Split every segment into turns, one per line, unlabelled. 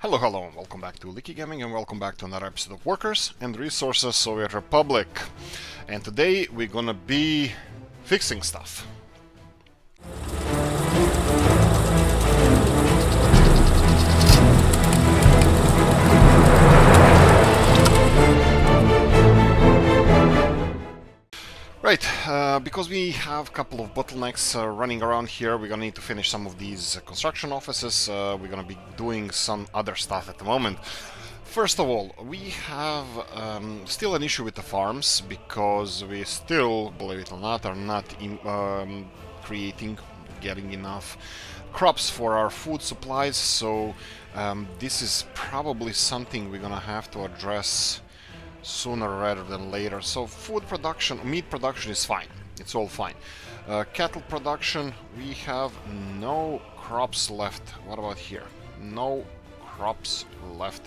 Hello, hello, and welcome back to Oolykee Gaming, and welcome back to another episode of Workers and Resources Soviet Republic. And today we're gonna be fixing stuff. Right, because we have a couple of bottlenecks running around here, we're gonna need to finish some of these construction offices. We're gonna be doing some other stuff at the moment. First of all, we have still an issue with the farms, because we still, believe it or not, are not getting enough crops for our food supplies, so this is probably something we're gonna have to address sooner rather than later. So food production, meat production is fine. It's all fine. Cattle production, we have no crops left. What about here? No crops left.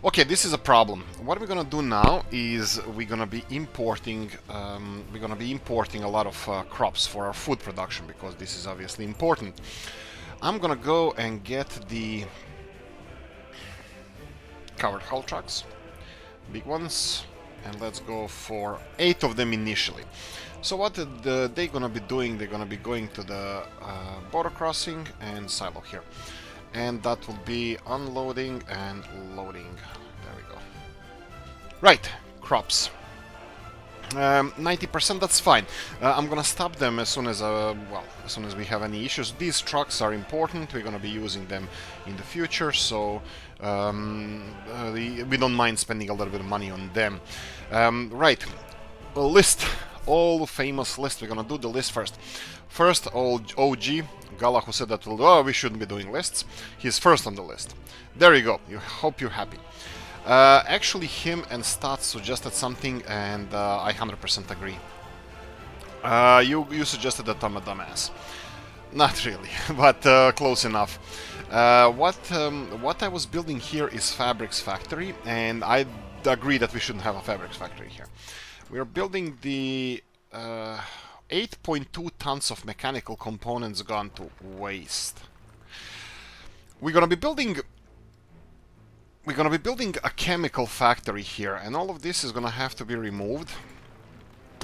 Okay, this is a problem. What we're gonna do now is we're gonna be importing a lot of crops for our food production, because this is obviously important. I'm gonna go and get the covered haul trucks, big ones, and let's go for 8 of them initially. So what they're gonna be doing, they're gonna be going to the border crossing and silo here, and that will be unloading and loading. There we go. Right, crops. 90%, that's fine. I'm gonna stop them as soon as we have any issues. These trucks are important. We're gonna be using them in the future, so we don't mind spending a little bit of money on them. Right, a list, all famous list. We're gonna do the list first. First, old OG Gala, who said that we shouldn't be doing lists. He's first on the list. There you go. You hope you're happy. Actually, him and Stats suggested something, and I 100% agree. You suggested that I'm a dumbass. Not really, but close enough. What I was building here is Fabrics Factory, and I agree that we shouldn't have a Fabrics Factory here. We are building the 8.2 tons of mechanical components gone to waste. We're gonna be building a chemical factory here, and all of this is gonna have to be removed,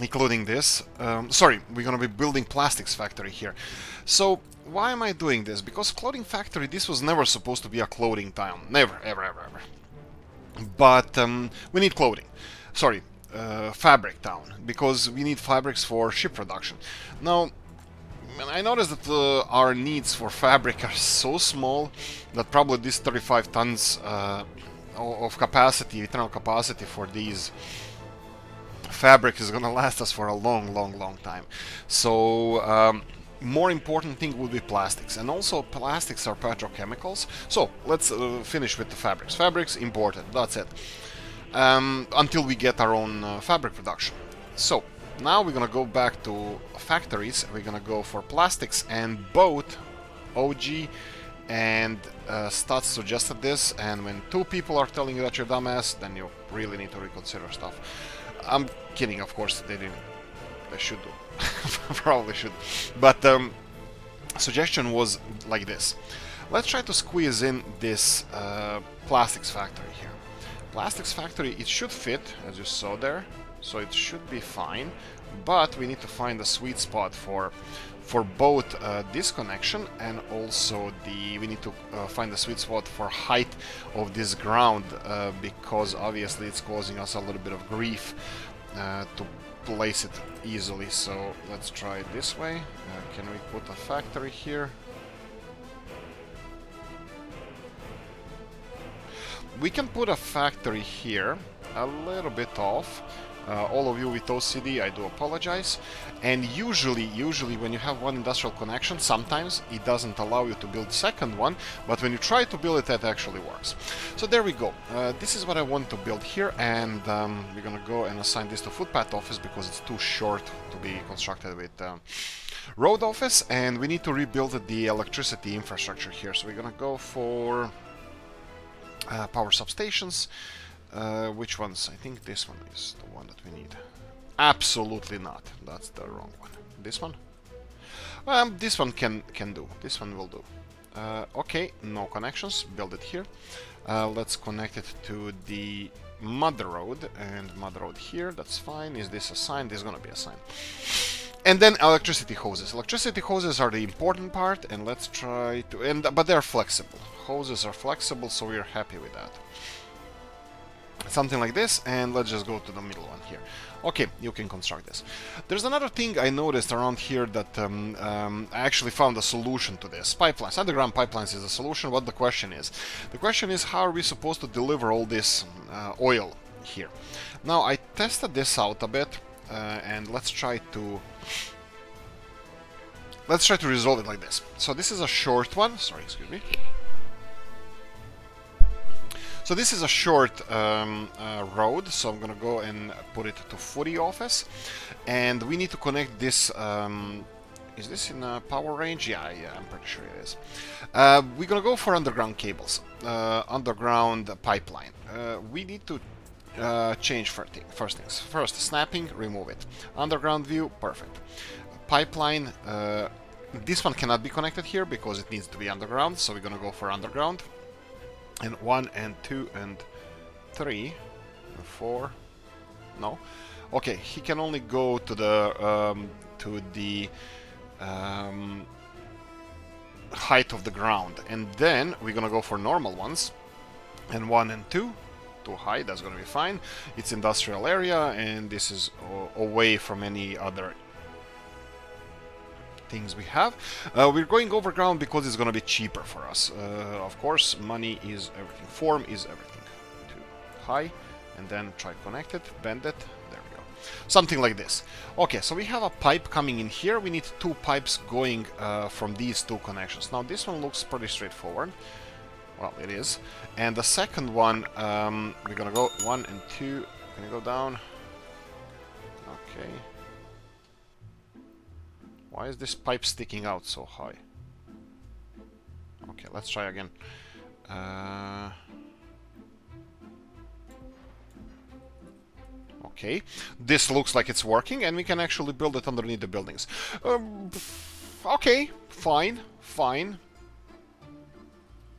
including this. Sorry, we're gonna be building plastics factory here. So why am I doing this? Because clothing factory, this was never supposed to be a clothing town. Never, ever, ever, ever. But we need clothing. Sorry, fabric town, because we need fabrics for ship production. Now, I noticed that our needs for fabric are so small that probably this 35 tons of capacity, internal capacity for these fabric is gonna last us for a long, long, long time. So more important thing would be plastics, and also plastics are petrochemicals. So let's finish with the fabrics. Fabrics imported, that's it. Until we get our own fabric production. So now we're gonna go back to factories. We're gonna go for plastics, and both OG and Stats suggested this, and when two people are telling you that you're dumbass, then you really need to reconsider stuff. I'm kidding, of course, they didn't. They should do. Probably should. But suggestion was like this. Let's try to squeeze in this plastics factory here. Plastics factory, it should fit, as you saw there, so it should be fine, but we need to find a sweet spot for both this connection, and also we need to find a sweet spot for height of this ground, because obviously it's causing us a little bit of grief to place it easily. So let's try it this way. Can we put a factory here? We can put a factory here, a little bit off. All of you with OCD, I do apologize. And usually when you have one industrial connection, sometimes it doesn't allow you to build a second one, but when you try to build it, that actually works. So there we go. This is what I want to build here, and we're gonna go and assign this to footpath office because it's too short to be constructed with road office, and we need to rebuild the electricity infrastructure here. So we're gonna go for power substations. Which ones? I think this one is the one that we need. Absolutely not. That's the wrong one. This one? This one can do. This one will do. Okay, no connections, build it here. Let's connect it to the mother road, and mother road here, that's fine. Is this a sign? This is gonna be a sign. And then electricity hoses. Electricity hoses are the important part, and let's try to... but they're flexible. Hoses are flexible, so we're happy with that. Something like this, and let's just go to the middle one here. Okay, you can construct this. There's another thing I noticed around here that I actually found a solution to this. Pipelines. Underground pipelines is a solution. What the question is? The question is, how are we supposed to deliver all this oil here? Now, I tested this out a bit, and let's try to resolve it like this. So this is a short one. Sorry, excuse me. So this is a short road, so I'm gonna go and put it to footy office, and we need to connect this. Is this in power range? Yeah, I'm pretty sure it is. We're gonna go for underground cables, underground pipeline. We need to change first things. First, snapping, remove it. Underground view, perfect. Pipeline. This one cannot be connected here because it needs to be underground, so we're gonna go for underground. And 1 and 2 and 3 and 4. No. Okay, he can only go to the height of the ground, and then we're gonna go for normal ones. And 1 and 2, too high. That's gonna be fine. It's industrial area, and this is away from any other things we have. We're going overground because it's gonna be cheaper for us. Of course, money is everything. Form is everything. Too high, and then try connect it, bend it. There we go. Something like this. Okay, so we have a pipe coming in here. We need 2 pipes going from these 2 connections. Now this one looks pretty straightforward. Well, it is. And the second one, we're gonna go 1 and 2. Can you go down? Okay. Why is this pipe sticking out so high? Okay, let's try again. Okay, this looks like it's working, and we can actually build it underneath the buildings. Okay, fine.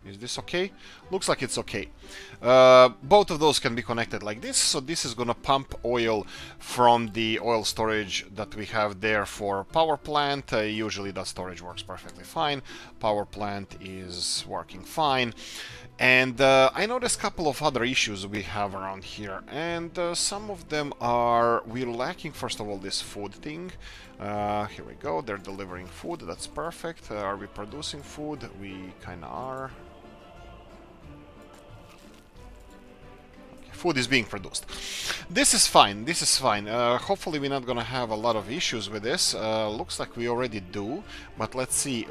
Is this okay? Looks like it's okay. Both of those can be connected like this, so this is gonna pump oil from the oil storage that we have there for power plant. Usually that storage works perfectly fine. Power plant is working fine. And I noticed a couple of other issues we have around here, and some of them are we're lacking, first of all, this food thing. Here we go, they're delivering food, that's perfect. Are we producing food? We kinda are. Food is being produced. This is fine. Hopefully we're not gonna have a lot of issues with this. Looks like we already do, but let's see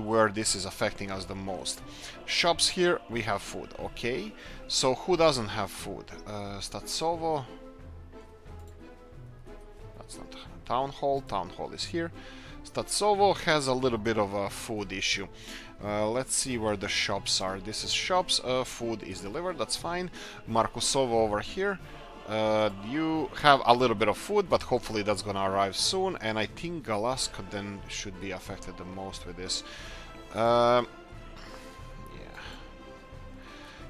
where this is affecting us the most. Shops here, we have food. Okay, so who doesn't have food? Statsovo. That's not town hall. Town hall is here. Statsovo has a little bit of a food issue. Let's see where the shops are. This is shops. Food is delivered. That's fine. Markusovo over here. You have a little bit of food, but hopefully that's gonna arrive soon. And I think Galaska then should be affected the most with this.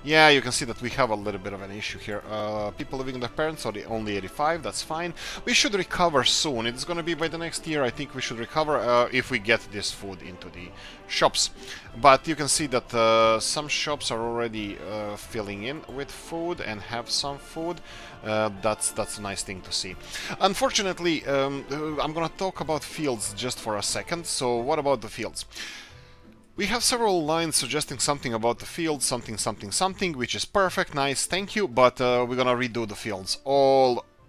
Yeah, you can see that we have a little bit of an issue here. People living with their parents are only 85, that's fine. We should recover soon. It's gonna be by the next year. I think we should recover if we get this food into the shops. But you can see that some shops are already filling in with food and have some food. That's a nice thing to see. Unfortunately, I'm gonna talk about fields just for a second. So what about the fields? We have several lines suggesting something about the field, something, which is perfect, nice, thank you, but we're gonna redo the fields.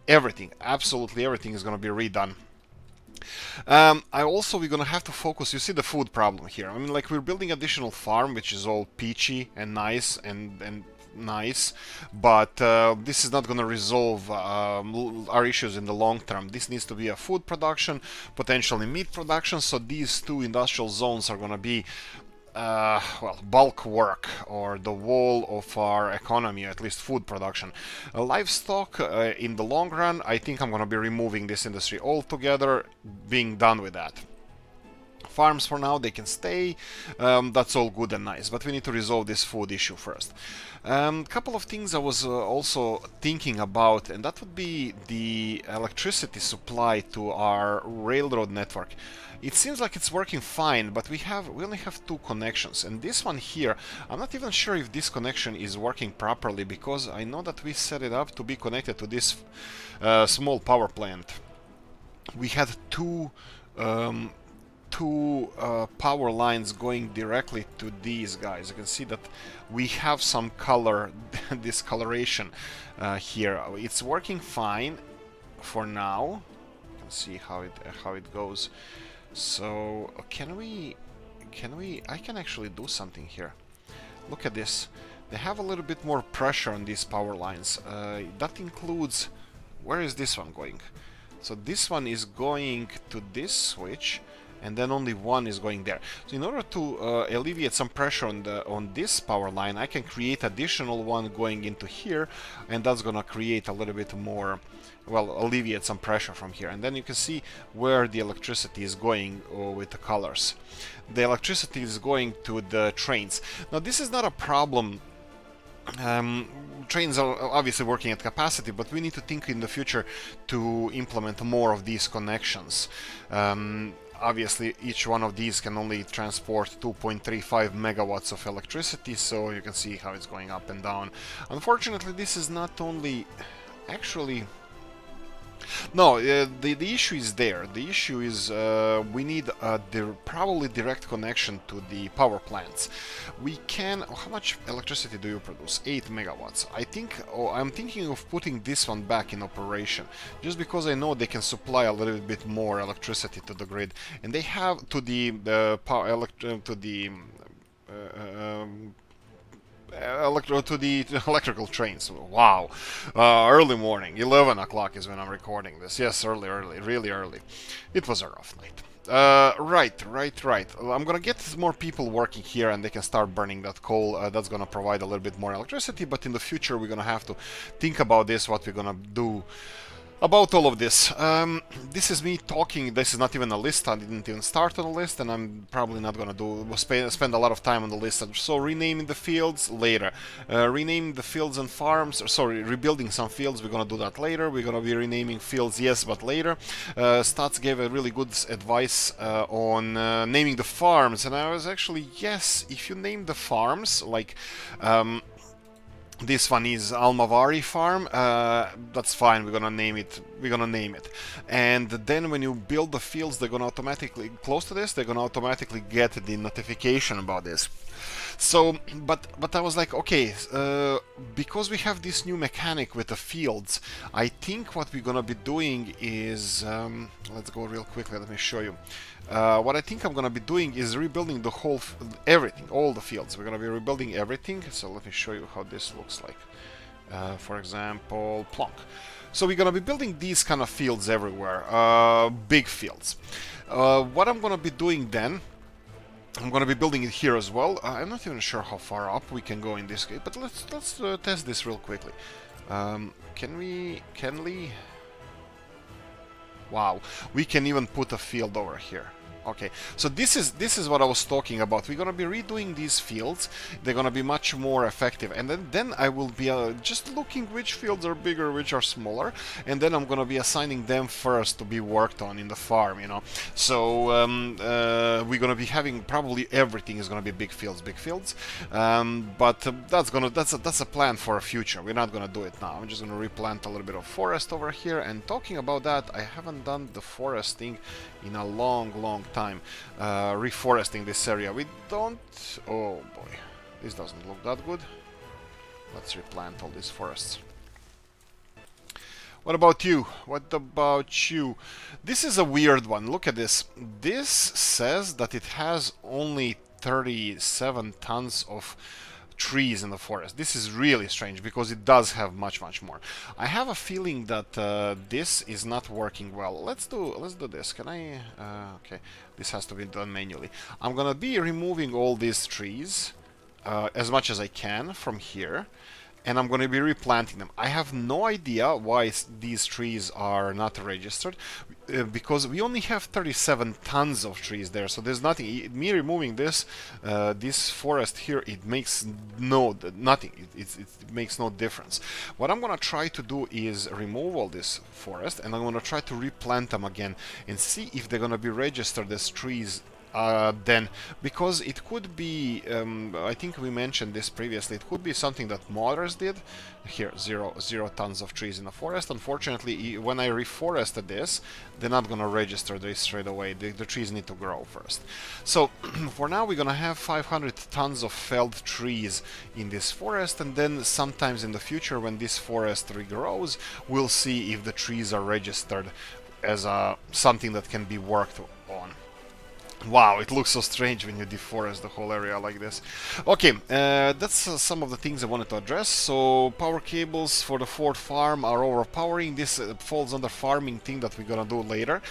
Everything, absolutely everything is gonna be redone. We're gonna have to focus, you see the food problem here. I mean, like, we're building additional farm, which is all peachy and nice and nice, but this is not going to resolve our issues in the long term. This needs to be a food production, potentially meat production, so these 2 industrial zones are going to be well, bulk work, or the wall of our economy, at least food production. Livestock, in the long run, I think I'm going to be removing this industry altogether, being done with that. farms for now, they can stay. That's all good and nice, but we need to resolve this food issue first. Couple of things I was also thinking about, and that would be the electricity supply to our railroad network. It seems like it's working fine, but we only have 2 connections, and this one here, I'm not even sure if this connection is working properly, because I know that we set it up to be connected to this small power plant. We had two power lines going directly to these guys. You can see that we have some color discoloration here. It's working fine for now. You can see how it goes. So can we I can actually do something here. Look at this. They have a little bit more pressure on these power lines. That includes, where is this one going? So this one is going to this switch, and then only one is going there. So in order to alleviate some pressure on this power line, I can create additional one going into here, and that's gonna create a little bit more, well, alleviate some pressure from here. And then you can see where the electricity is going with the colors. The electricity is going to the trains. Now this is not a problem. Trains are obviously working at capacity, but we need to think in the future to implement more of these connections. Obviously, each one of these can only transport 2.35 megawatts of electricity, so you can see how it's going up and down. Unfortunately, this is not only... Actually... No, the issue is there. The issue is we need a probably direct connection to the power plants. We can... how much electricity do you produce? 8 megawatts. I'm thinking of putting this one back in operation, just because I know they can supply a little bit more electricity to the grid, and they have to the electrical trains. Wow. Early morning, 11 o'clock is when I'm recording this. Yes, early, really early. It was a rough night. Right. I'm gonna get more people working here, and they can start burning that coal. That's gonna provide a little bit more electricity, but in the future we're gonna have to think about this, what we're gonna do about all of this. This is me talking. This is not even a list. I didn't even start on a list, and I'm probably not gonna spend a lot of time on the list. So renaming the fields later. Renaming the fields and farms. Sorry, rebuilding some fields. We're gonna do that later. We're gonna be renaming fields, yes, but later. Stats gave a really good advice on naming the farms, and I was actually, yes, if you name the farms like. This one is Almavari farm. That's fine. We're gonna name it. And then when you build the fields, they're gonna automatically close to this. They're gonna automatically get the notification about this. So, but I was like, okay, because we have this new mechanic with the fields, I think what we're gonna be doing is, let's go real quickly. Let me show you. What I think I'm gonna be doing is rebuilding the whole, everything, all the fields. We're gonna be rebuilding everything. So let me show you how this looks like. For example, Plonk. So we're gonna be building these kind of fields everywhere, big fields. What I'm gonna be doing then, I'm gonna be building it here as well. I'm not even sure how far up we can go in this case, but let's test this real quickly. Can we? Wow, we can even put a field over here. Okay, so this is what I was talking about. We're gonna be redoing these fields. They're gonna be much more effective, and then I will be just looking which fields are bigger, which are smaller, and then I'm gonna be assigning them first to be worked on in the farm. You know, so we're gonna be having probably everything is gonna be big fields, but that's a plan for a future. We're not gonna do it now. I'm just gonna replant a little bit of forest over here. And talking about that, I haven't done the foresting in a long time, reforesting this area. We don't... oh boy, this doesn't look that good. Let's replant all these forests. What about you? This is a weird one. Look at this. This says that it has only 37 tons of trees in the forest. This is really strange because it does have much more. I have a feeling that this is not working well. Let's do this. Can I? Okay, this has to be done manually. I'm gonna be removing all these trees as much as I can from here, and I'm going to be replanting them. I have no idea why these trees are not registered, because we only have 37 tons of trees there, so there's nothing. Me removing this forest here, it makes nothing. It makes no difference. What I'm going to try to do is remove all this forest, and I'm going to try to replant them again and see if they're going to be registered as trees then, because it could be, I think we mentioned this previously, it could be something that modders did. Here, zero tons of trees in the forest. Unfortunately, when I reforested this, they're not gonna register this straight away. The trees need to grow first. So for now, we're gonna have 500 tons of felled trees in this forest, and then sometimes in the future, when this forest regrows, we'll see if the trees are registered as something that can be worked on. Wow, it looks so strange when you deforest the whole area like this. Okay, that's some of the things I wanted to address. So, power cables for the Ford farm are overpowering. This falls under farming thing that we're gonna do later.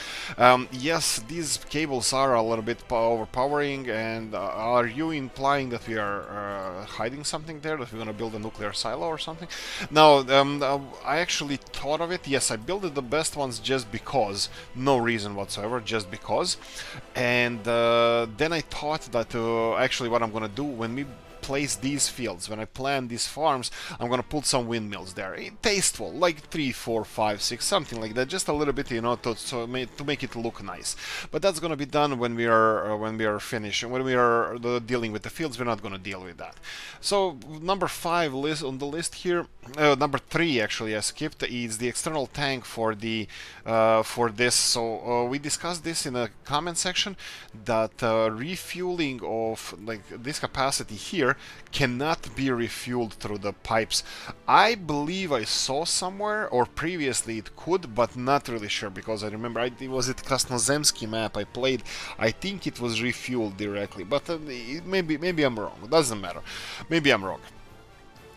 Yes, these cables are a little bit overpowering, and are you implying that we are hiding something there, that we're gonna build a nuclear silo or something? No, I actually thought of it. Yes, I built the best ones just because. No reason whatsoever, just because. And then I thought that actually what I'm gonna do when we place these fields, when I plan these farms, I'm gonna put some windmills there. Tasteful, like 3, 4, 5, 6, something like that, just a little bit, you know, to make it look nice. But that's gonna be done when we are finished. When we are dealing with the fields, we're not gonna deal with that. So number 5 list on the list here, number 3 actually I skipped, is the external tank for the for this. So we discussed this in the comment section, that refueling of like this capacity here cannot be refueled through the pipes. I believe I saw somewhere, or previously it could, but not really sure, because I remember it was it Krasnozemsky map I played. I think it was refueled directly, but maybe I'm wrong. It doesn't matter. Maybe I'm wrong.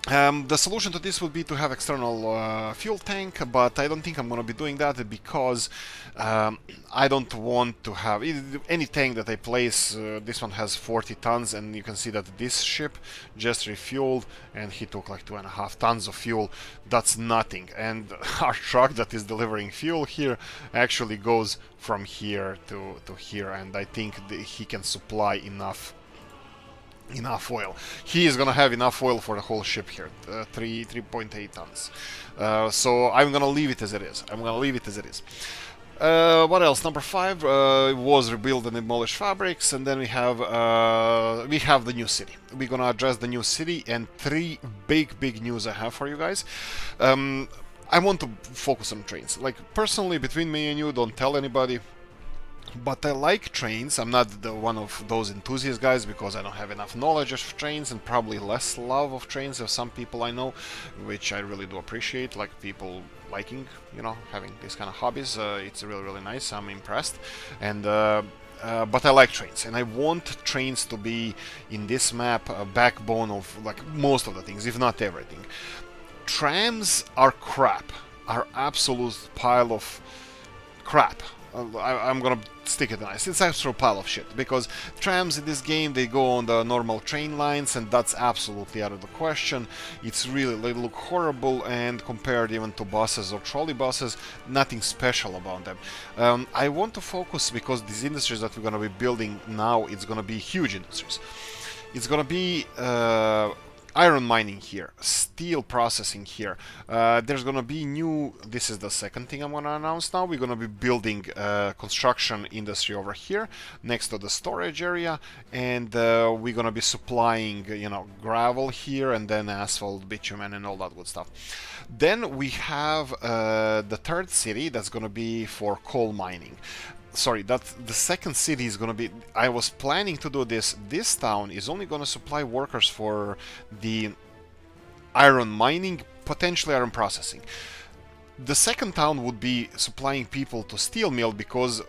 The solution to this would be to have external fuel tank, but I don't think I'm going to be doing that, because I don't want to have any tank that I place. This one has 40 tons, and you can see that this ship just refueled, and he took like 2.5 tons of fuel. That's nothing. And our truck that is delivering fuel here actually goes from here to here, and I think he can supply enough oil. He is gonna have enough oil for the whole ship here, 3.8 tons. So I'm gonna leave it as it is. What else? Number 5 was rebuild and demolish fabrics, and then we have the new city. We're gonna address the new city, and 3 big news I have for you guys. I want to focus on trains. Like, personally, between me and you, don't tell anybody, but I like trains. I'm not one of those enthusiast guys, because I don't have enough knowledge of trains, and probably less love of trains of some people I know, which I really do appreciate, like people liking, you know, having these kind of hobbies. It's really nice. I'm impressed. And but I like trains, and I want trains to be in this map a backbone of like most of the things, if not everything. Trams are crap, are absolute pile of crap. I'm gonna stick it nice. It's actually a pile of shit, because trams in this game, they go on the normal train lines, and that's absolutely out of the question. It's really, they look horrible, and compared even to buses or trolley buses, nothing special about them. I want to focus, because these industries that we're gonna be building now, it's gonna be huge industries. It's gonna be iron mining here, steel processing here. There's gonna be this is the second thing I'm gonna announce now. We're gonna be building construction industry over here next to the storage area, and we're gonna be supplying, you know, gravel here, and then asphalt, bitumen, and all that good stuff. Then we have the third city that's gonna be for coal mining. Sorry, that the second city is gonna be. I was planning to do this. This town is only gonna supply workers for the iron mining, potentially iron processing. The second town would be supplying people to steel mill, because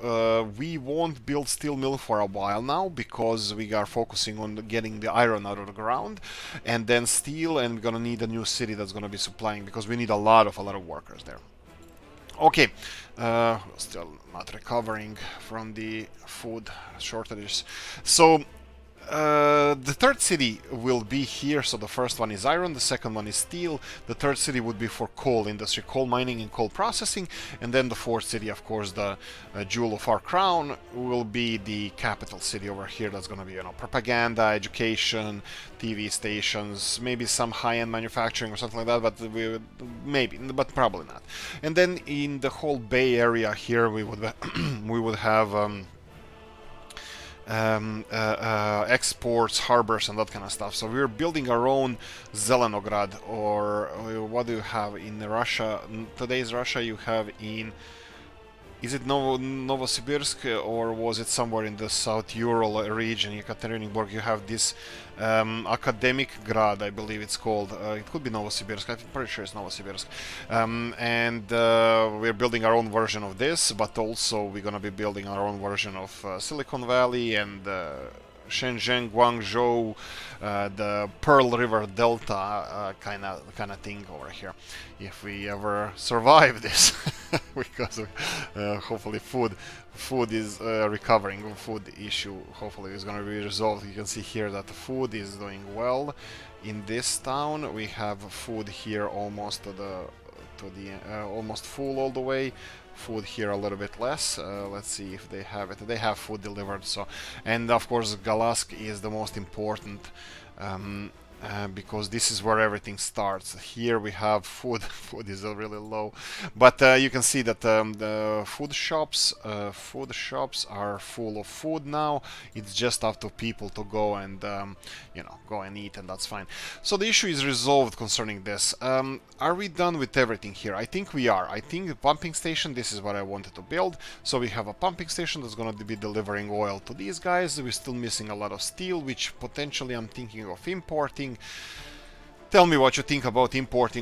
we won't build steel mill for a while now, because we are focusing on getting the iron out of the ground, and then steel, and we're gonna need a new city that's gonna be supplying, because we need a lot of workers there. Okay, still not recovering from the food shortages. So The third city will be here. So the first one is iron, the second one is steel, the third city would be for coal industry, coal mining and coal processing, and then the fourth city, of course, the jewel of our crown, will be the capital city over here. That's going to be, you know, propaganda, education, TV stations, maybe some high-end manufacturing or something like that, but maybe, but probably not. And then in the whole Bay Area here, we would we would have exports, harbors, and that kind of stuff. So we're building our own Zelenograd, or what do you have in Russia? Today's Russia you have in... Is it Novosibirsk, or was it somewhere in the South Ural region, Yekaterinburg? You have this academic grad, I believe it's called. It could be Novosibirsk. I'm pretty sure it's Novosibirsk. And we're building our own version of this, but also we're gonna be building our own version of Silicon Valley and Shenzhen, Guangzhou, the Pearl River Delta kind of thing over here. If we ever survive this, because hopefully food is recovering. Food issue hopefully is going to be resolved. You can see here that the food is doing well in this town. We have food here almost to the almost full all the way. Food here a little bit less. Let's see if they have it. They have food delivered. So, and of course Galask is the most important, because this is where everything starts. Here we have food. Food is really low, but you can see that the food shops are full of food now. It's just up to people to go and you know, go and eat, and that's fine. So the issue is resolved concerning this. Are we done with everything here? I think we are. I think the pumping station, this is what I wanted to build. So we have a pumping station that's going to be delivering oil to these guys. We're still missing a lot of steel, which potentially I'm thinking of importing. Tell me what you think about import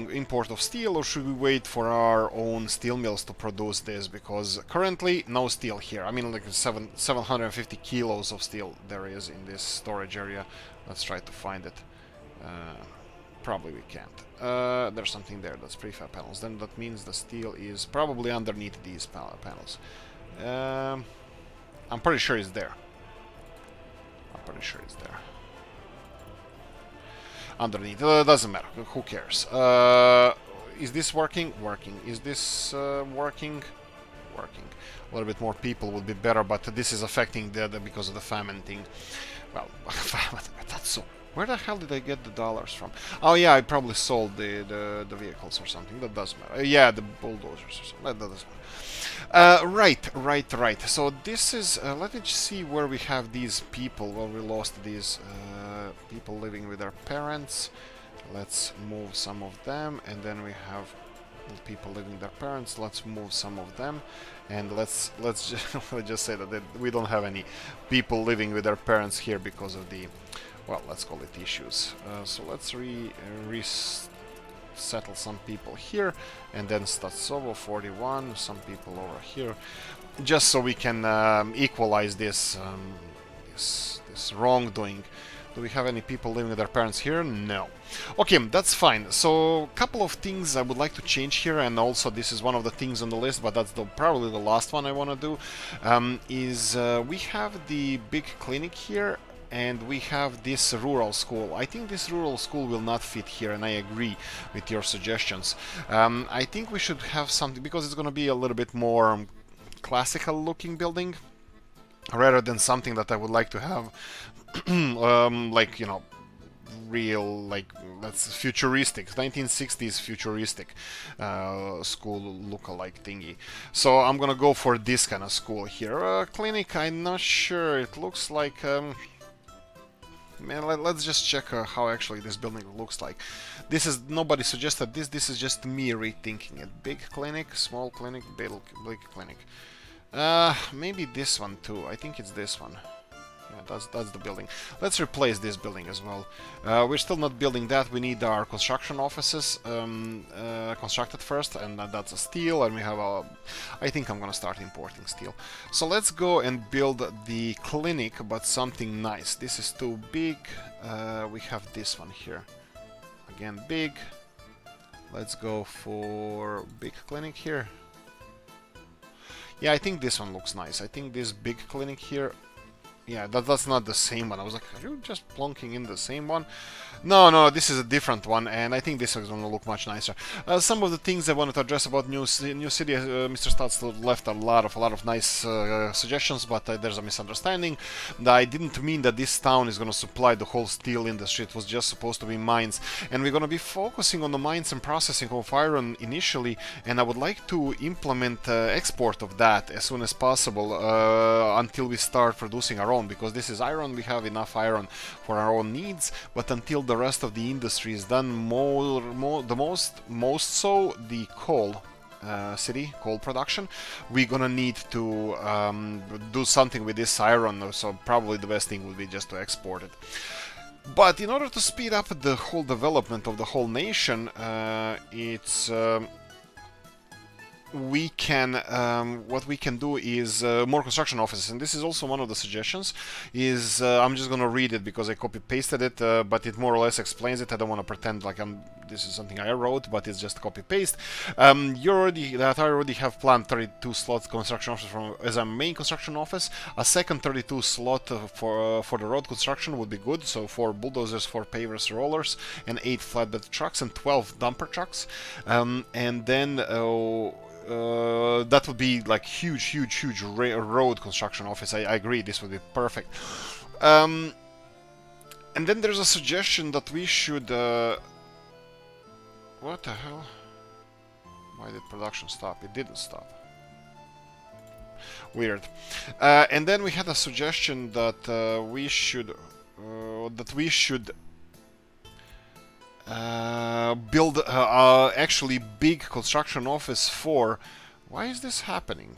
of steel, or should we wait for our own steel mills to produce this? Because currently no steel here. I mean, like 750 kilos of steel there is in this storage area. Let's try to find it. Probably we can't. There's something there, that's prefab panels. Then that means the steel is probably underneath these panels. I'm pretty sure it's there. Underneath. Doesn't matter. Who cares? Is this working? Working. Is this working? Working. A little bit more people would be better, but this is affecting the because of the famine thing. Well, that's so. Where the hell did I get the dollars from? Oh yeah, I probably sold the vehicles or something. That doesn't matter. Yeah, the bulldozers or something. That doesn't matter. Right. So this is. Let me see where we have these people. Well, we lost these people living with their parents. Let's move some of them, and then we have people living with their parents. Let's move some of them, and let's just say that we don't have any people living with their parents here because of the, well, let's call it issues. So let's resettle some people here, and then Statsovo 41, some people over here, just so we can equalize this this wrongdoing. Do we have any people living with their parents here? No. Okay, that's fine. So, a couple of things I would like to change here, and also this is one of the things on the list, but that's probably the last one I want to do, is we have the big clinic here, and we have this rural school. I think this rural school will not fit here, and I agree with your suggestions. I think we should have something, because it's going to be a little bit more classical looking building, rather than something that I would like to have like, you know, real, like, that's futuristic, 1960s futuristic school look-alike thingy. So I'm gonna go for this kind of school here. Clinic, I'm not sure. It looks like man, let's just check how actually this building looks like. This is, nobody suggested this. This is just me rethinking it. Big clinic, small clinic, big clinic. Maybe this one too. I think it's this one. Yeah, that's the building. Let's replace this building as well. We're still not building that. We need our construction offices constructed first, and that's a steel. And we have a. I think I'm gonna start importing steel. So let's go and build the clinic, but something nice. This is too big. We have this one here. Again, big. Let's go for big clinic here. Yeah, I think this one looks nice. I think this big clinic here Yeah, that's not the same one. I was like, are you just plonking in the same one? No, no, this is a different one, and I think this is going to look much nicer. Some of the things I wanted to address about New City, Mr. Stats left a lot of nice suggestions, but there's a misunderstanding. I didn't mean that this town is going to supply the whole steel industry. It was just supposed to be mines, and we're going to be focusing on the mines and processing of iron initially, and I would like to implement export of that as soon as possible until we start producing our own, because this is iron, we have enough iron for our own needs, but until the rest of the industry is done, most so the coal coal production, we're gonna need to do something with this iron, so probably the best thing would be just to export it. But in order to speed up the whole development of the whole nation, what we can do is more construction offices, and this is also one of the suggestions. I'm just gonna read it because I copy pasted it, but it more or less explains it. I don't want to pretend like this is something I wrote, but it's just copy paste. I already have planned 32 slot construction office as a main construction office. A second 32 slot for the road construction would be good. So 4 bulldozers, 4 pavers, rollers, and 8 flatbed trucks and 12 dumper trucks, and then. That would be like huge road construction office. I agree, this would be perfect. And then there's a suggestion that we should... what the hell? Why did production stop? It didn't stop. Weird. And then we had a suggestion that we should... build actually big construction office for... Why is this happening?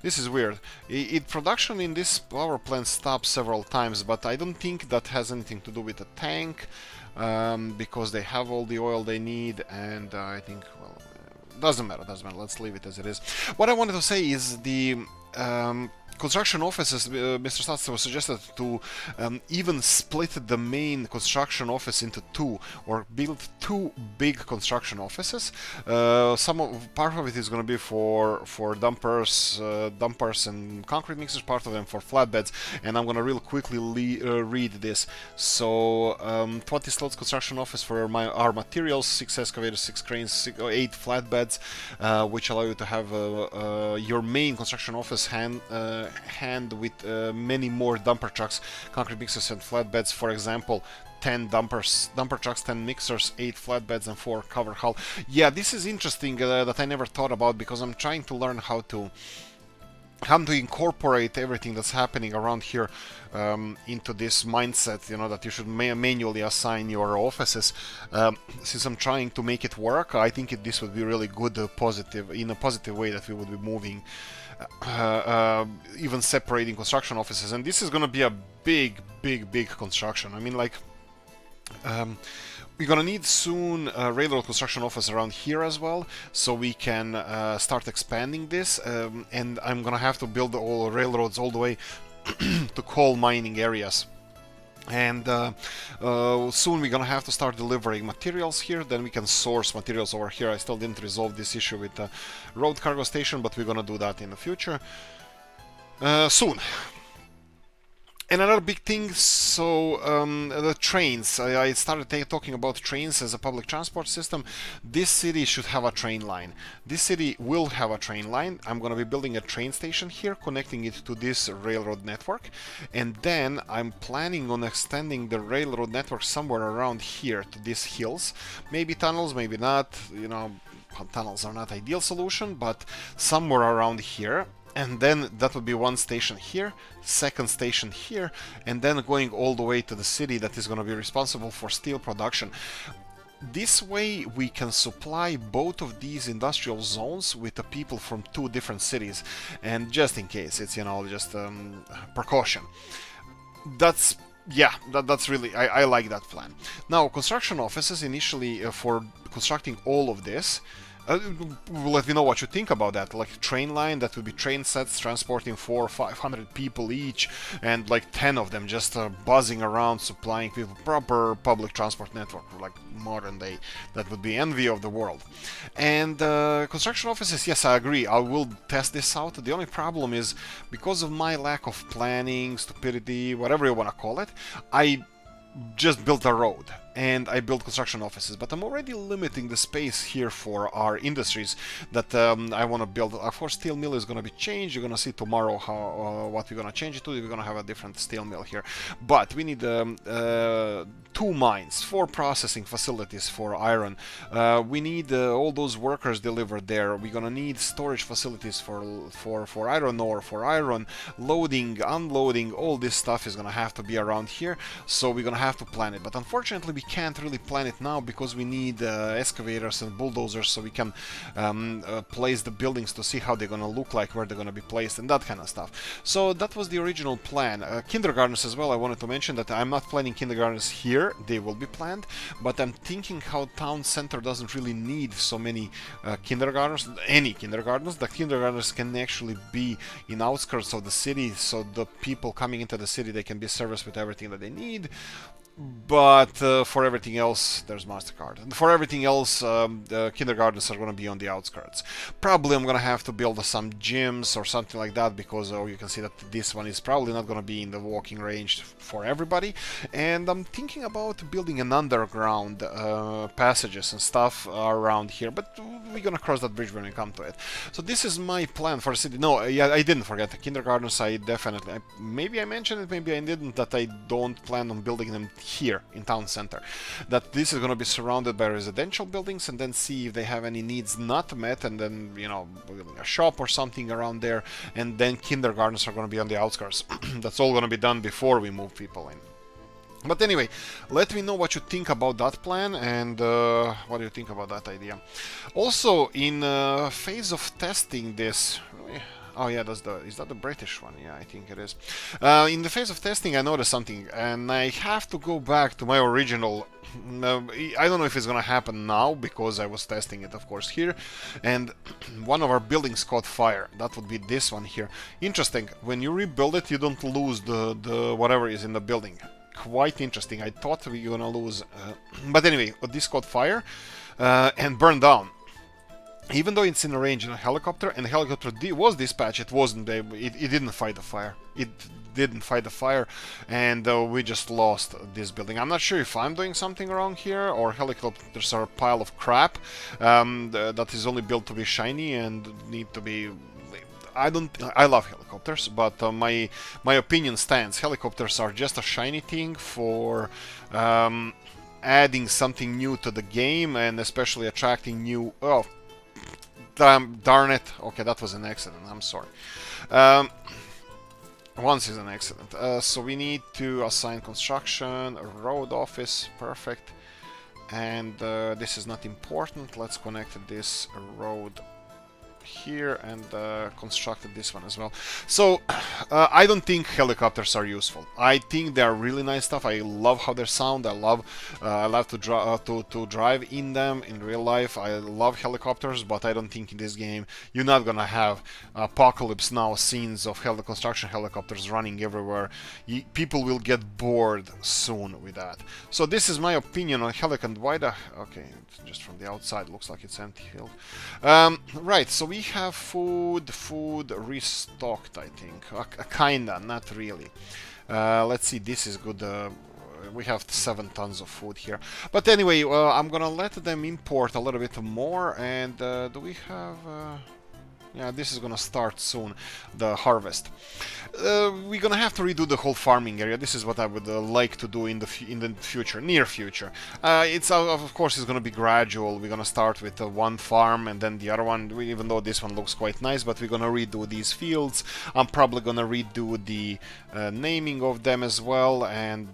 This is weird. Production in this power plant stopped several times, but I don't think that has anything to do with the tank, because they have all the oil they need, and I think, well, doesn't matter. Let's leave it as it is. What I wanted to say is the... construction offices, Mr. Stats was suggested to even split the main construction office into 2, or build 2 big construction offices. Part of it is going to be for dumpers and concrete mixers, part of them for flatbeds, and I'm going to real quickly read this. So 20 slots construction office for our materials, 6 excavators, 6 cranes, 8 flatbeds, which allow you to have your main construction office hand with many more dumper trucks, concrete mixers, and flatbeds. For example, 10 dumper trucks, 10 mixers, 8 flatbeds, and 4 cover hull. Yeah, this is interesting that I never thought about, because I'm trying to learn how to incorporate everything that's happening around here into this mindset, that you should manually assign your offices. Since I'm trying to make it work, I think this would be really good, in a positive way, that we would be moving, even separating construction offices. And this is going to be a big construction. I mean, like, we're gonna need soon a railroad construction office around here as well, so we can start expanding this, and I'm gonna have to build all railroads all the way to coal mining areas. And soon we're gonna have to start delivering materials here, then we can source materials over here. I still didn't resolve this issue with the road cargo station, but we're gonna do that in the future soon. And another big thing, so the trains. I started talking about trains as a public transport system. This city should have a train line. This city will have a train line. I'm going to be building a train station here, connecting it to this railroad network. And then I'm planning on extending the railroad network somewhere around here to these hills. Maybe tunnels, maybe not. Tunnels are not ideal solution, but somewhere around here. And then that would be one station here, second station here, and then going all the way to the city that is going to be responsible for steel production. This way we can supply both of these industrial zones with the people from 2 different cities, and just in case, it's just precaution. That's really, I like that plan. Now, construction offices initially for constructing all of this. Let me know what you think about that. Like train line, that would be train sets transporting 400 or 500 people each, and like 10 of them just buzzing around, supplying people proper public transport network, like modern day. That would be envy of the world. And construction offices, yes, I agree. I will test this out. The only problem is because of my lack of planning, stupidity, whatever you want to call it, I just built a road and I built construction offices, but I'm already limiting the space here for our industries that I want to build. Of course, steel mill is going to be changed. You're going to see tomorrow how what we're going to change it to. We're going to have a different steel mill here, but we need 2 mines, 4 processing facilities for iron. We need all those workers delivered there. We're going to need storage facilities for iron ore, for iron, loading, unloading. All this stuff is going to have to be around here, so we're going to have to plan it. But unfortunately, we can't really plan it now because we need excavators and bulldozers so we can place the buildings to see how they're going to look like, where they're going to be placed, and that kind of stuff. So that was the original plan. Kindergartens as well, I wanted to mention that I'm not planning kindergartens here. They will be planned, but I'm thinking how town center doesn't really need so many kindergartens, any kindergartens. The kindergartens can actually be in outskirts of the city, so the people coming into the city, they can be serviced with everything that they need. But for everything else, there's MasterCard. And for everything else, the kindergartens are going to be on the outskirts. Probably I'm going to have to build some gyms or something like that, because you can see that this one is probably not going to be in the walking range for everybody. And I'm thinking about building an underground passages and stuff around here, but we're going to cross that bridge when we come to it. So this is my plan for the city. No, yeah, I didn't forget the kindergartens. I definitely, maybe I mentioned it, maybe I didn't, that I don't plan on building them here in town center, that this is going to be surrounded by residential buildings, and then see if they have any needs not met, and then, you know, building a shop or something around there, and then kindergartens are going to be on the outskirts. That's all going to be done before we move people in. But anyway, let me know what you think about that plan, and what do you think about that idea. Also, in phase of testing this, oh yeah, is that the British one? Yeah, I think it is. In the phase of testing, I noticed something, and I have to go back to my original. I don't know if it's gonna happen now, because I was testing it, of course, here, and one of our buildings caught fire. That would be this one here. Interesting. When you rebuild it, you don't lose the whatever is in the building. Quite interesting. I thought we were gonna lose, but anyway, this caught fire and burned down. Even though it's in a range in a helicopter, and the helicopter was dispatched, it didn't fight the fire. It didn't fight the fire, and we just lost this building. I'm not sure if I'm doing something wrong here, or helicopters are a pile of crap that is only built to be shiny and need to be. I love helicopters, but my opinion stands. Helicopters are just a shiny thing for adding something new to the game, and especially attracting new. Oh, darn it. Okay, that was an accident. I'm sorry. Once is an accident. So we need to assign construction, road office. Perfect. And this is not important. Let's connect this road here, and constructed this one as well. So I don't think helicopters are useful. I think they are really nice stuff. I love how they sound. I love to drive in them in real life. I love helicopters, but I don't think in this game you're not gonna have apocalypse now scenes of construction helicopters running everywhere. People will get bored soon with that. So this is my opinion on helicopter. Why the okay? Just from the outside looks like it's empty field. Right. So we have food restocked, I think. Kinda, not really. Let's see, this is good. We have 7 tons of food here. But anyway, I'm gonna let them import a little bit more. And do we have... yeah, this is gonna start soon, the harvest. We're gonna have to redo the whole farming area. This is what I would like to do in the future, near future. It's of course it's gonna be gradual. We're gonna start with one farm and then the other one. Even though this one looks quite nice, but we're gonna redo these fields. I'm probably gonna redo the naming of them as well, and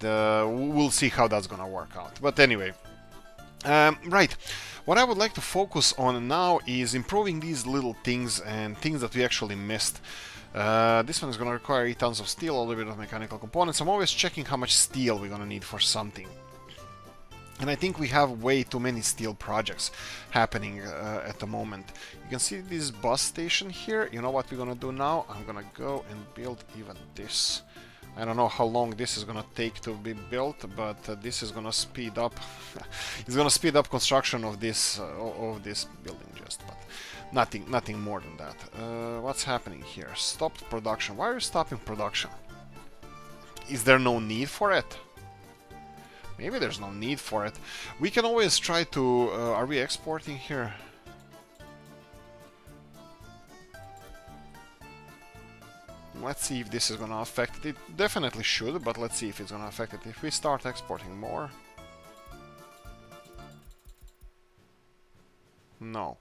we'll see how that's gonna work out. But anyway, right. What I would like to focus on now is improving these little things and things that we actually missed. This one is going to require 8 tons of steel, a little bit of mechanical components. I'm always checking how much steel we're going to need for something. And I think we have way too many steel projects happening at the moment. You can see this bus station here. You know what we're gonna do now? I'm gonna go and build even this. I don't know how long this is gonna take to be built, but this is gonna speed up. It's gonna speed up construction of this building, just, but nothing more than that. What's happening here? Stopped production. Why are you stopping production? Is there no need for it? Maybe there's no need for it. We can always try to... are we exporting here? Let's see if this is gonna affect it. It definitely should, but let's see if it's gonna affect it. If we start exporting more... No.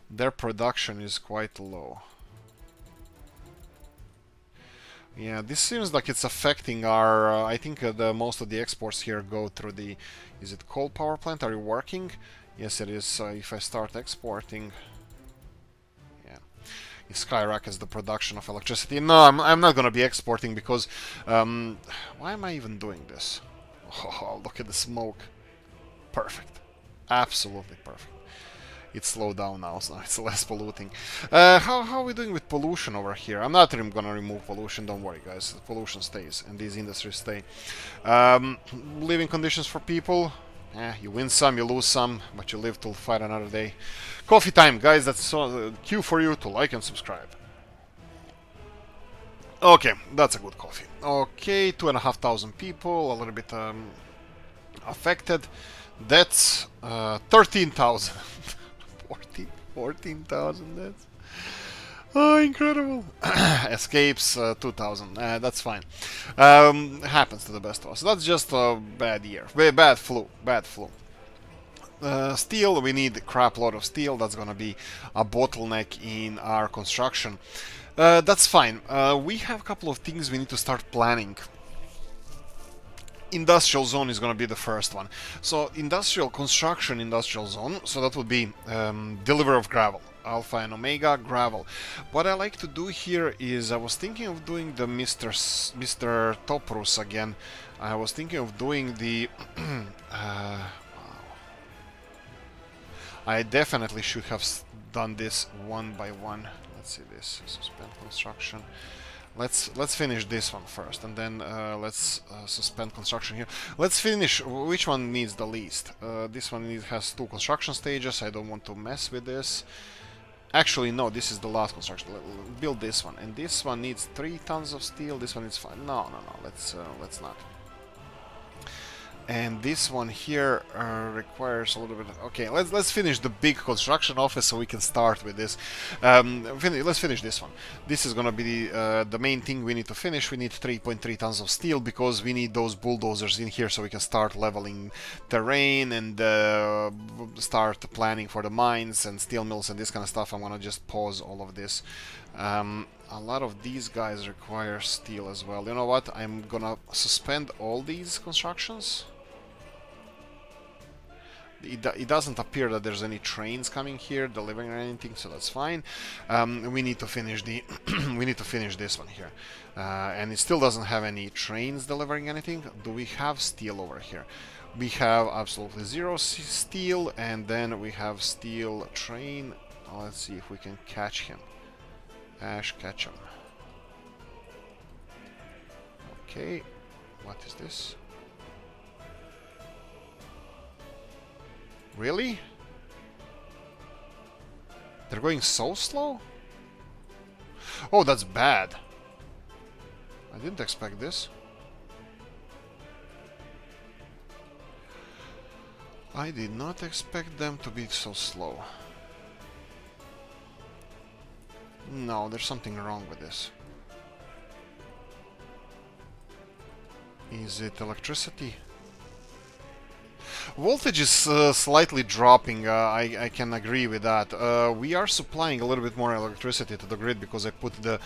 Their production is quite low. Yeah, this seems like it's affecting our... I think most of the exports here go through the... Is it coal power plant? Are you working? Yes, it is. So if I start exporting... Yeah. It skyrockets the production of electricity. No, I'm not going to be exporting because... why am I even doing this? Oh, look at the smoke. Perfect. Absolutely perfect. It's slowed down now, so it's less polluting. How are we doing with pollution over here? I'm not even gonna remove pollution, don't worry guys. Pollution stays, and these industries stay. Living conditions for people. You win some, you lose some, but you live to fight another day. Coffee time, guys, that's cue for you to like and subscribe. Okay, that's a good coffee. Okay, 2,500 people, a little bit affected. That's 13,000. 14,000, that's... Oh, incredible. Escapes, 2,000. That's fine. Happens to the best of us. That's just a bad year. Bad flu. Bad flu. Steel, we need a crap load of steel. That's gonna be a bottleneck in our construction. That's fine. We have a couple of things we need to start planning. Industrial zone is going to be the first one. So industrial construction, industrial zone. So that would be delivery of gravel, alpha and omega gravel. What I like to do here is I was thinking of doing the Mr. Toprus again. I was thinking of doing the wow. I definitely should have done this one by one. Let's see this. Suspend construction. Let's finish this one first, and then let's suspend construction here. Let's finish. Which one needs the least? This one has 2 construction stages. I don't want to mess with this. Actually, no. This is the last construction. Build this one, and this one needs 3 tons of steel. This one is fine. No. Let's not. And this one here requires a little bit. Okay, let's finish the big construction office so we can start with this. Let's finish this one. This is gonna be the main thing we need to finish. We need 3.3 tons of steel because we need those bulldozers in here so we can start leveling terrain and start planning for the mines and steel mills and this kind of stuff. I'm gonna just pause all of this. A lot of these guys require steel as well. You know what? I'm gonna suspend all these constructions. It doesn't appear that there's any trains coming here delivering or anything, so that's fine. We need to finish the we need to finish this one here, and it still doesn't have any trains delivering anything. Do we have steel over here? We have absolutely 0 steel, and then we have steel train. Let's see if we can catch him. Ash, catch him. Okay, what is this? Really? They're going so slow? Oh, that's bad. I didn't expect this. I did not expect them to be so slow. No, there's something wrong with this. Is it electricity? Voltage is slightly dropping, I can agree with that. We are supplying a little bit more electricity to the grid because I put the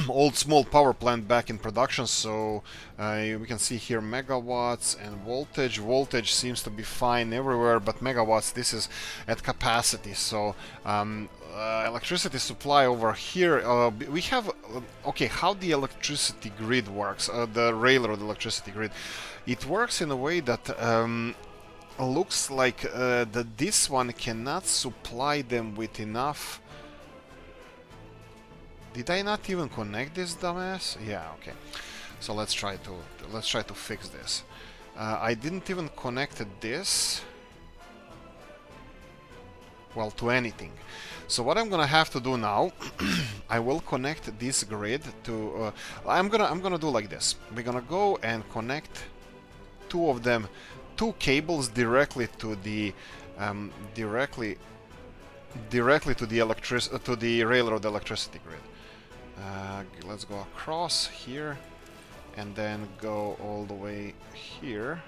old small power plant back in production, so we can see here megawatts and voltage. Voltage seems to be fine everywhere, but megawatts, this is at capacity, so electricity supply over here, we have... okay, how the electricity grid works, the railroad electricity grid. It works in a way that looks like that this one cannot supply them with enough. Did I not even connect this dumbass? Yeah, okay. So let's try to fix this. I didn't even connect this, well, to anything. So what I'm gonna have to do now, I will connect this grid to. I'm gonna do like this. We're gonna go and connect two of them, two cables directly to the directly to the railroad electricity grid. Let's go across here and then go all the way here.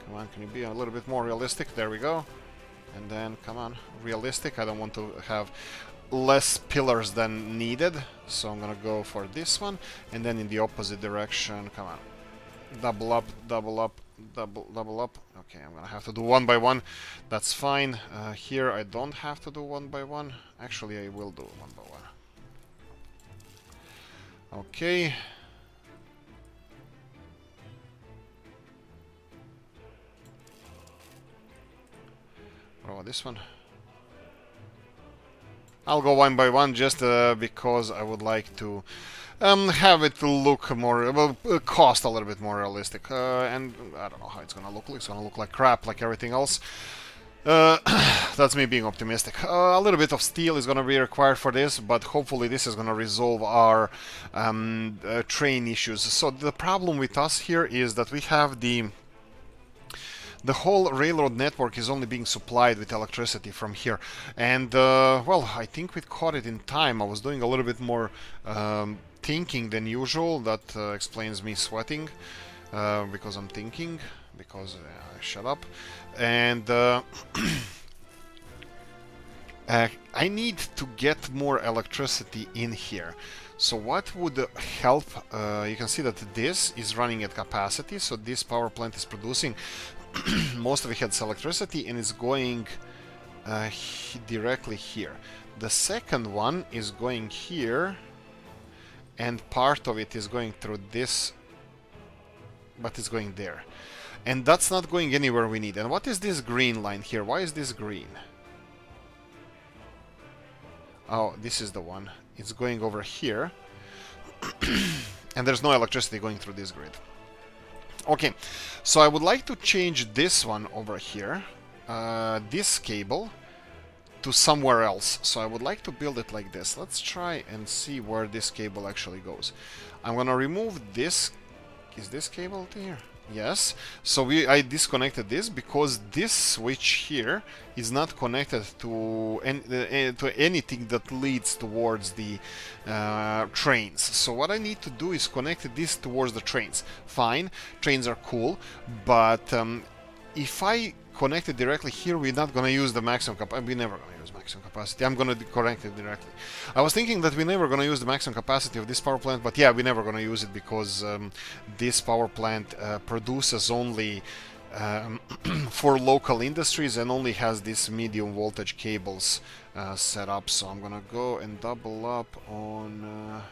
Come on, can you be a little bit more realistic? There we go. And then, come on, realistic. I don't want to have less pillars than needed, so I'm gonna go for this one. And then in the opposite direction, come on. Double up, double up, double up. Okay, I'm gonna have to do one by one. That's fine. Here I don't have to do one by one. Actually, I will do one by one. Okay. What about this one? I'll go one by one just because I would like to have it look more, well, cost a little bit more realistic. And I don't know how it's gonna look. It's gonna look like crap, like everything else. That's me being optimistic. A little bit of steel is gonna be required for this, but hopefully this is gonna resolve our train issues. So the problem with us here is that we have the whole railroad network is only being supplied with electricity from here. And, well, I think we caught it in time. I was doing a little bit more thinking than usual. That explains me sweating, because I'm thinking, because shut up. And I need to get more electricity in here. So what would help, you can see that this is running at capacity, so this power plant is producing most of it has electricity and is going directly here. The second one is going here, and part of it is going through this, but it's going there. And that's not going anywhere we need. And what is this green line here? Why is this green? Oh, this is the one. It's going over here. And there's no electricity going through this grid. Okay, so I would like to change this one over here, this cable, to somewhere else. So I would like to build it like this. Let's try and see where this cable actually goes. I'm gonna remove this. Is this cable here? Yes. So I disconnected this because this switch here is not connected to anything that leads towards the trains. So what I need to do is connect this towards the trains. Fine, trains are cool, but if I connect it directly here, we're not gonna use the maximum capacity. We're never gonna use maximum capacity. I'm gonna connect it directly. I was thinking that we're never gonna use the maximum capacity of this power plant, but yeah, we're never gonna use it because this power plant produces only for local industries and only has these medium voltage cables set up. So I'm gonna go and double up on.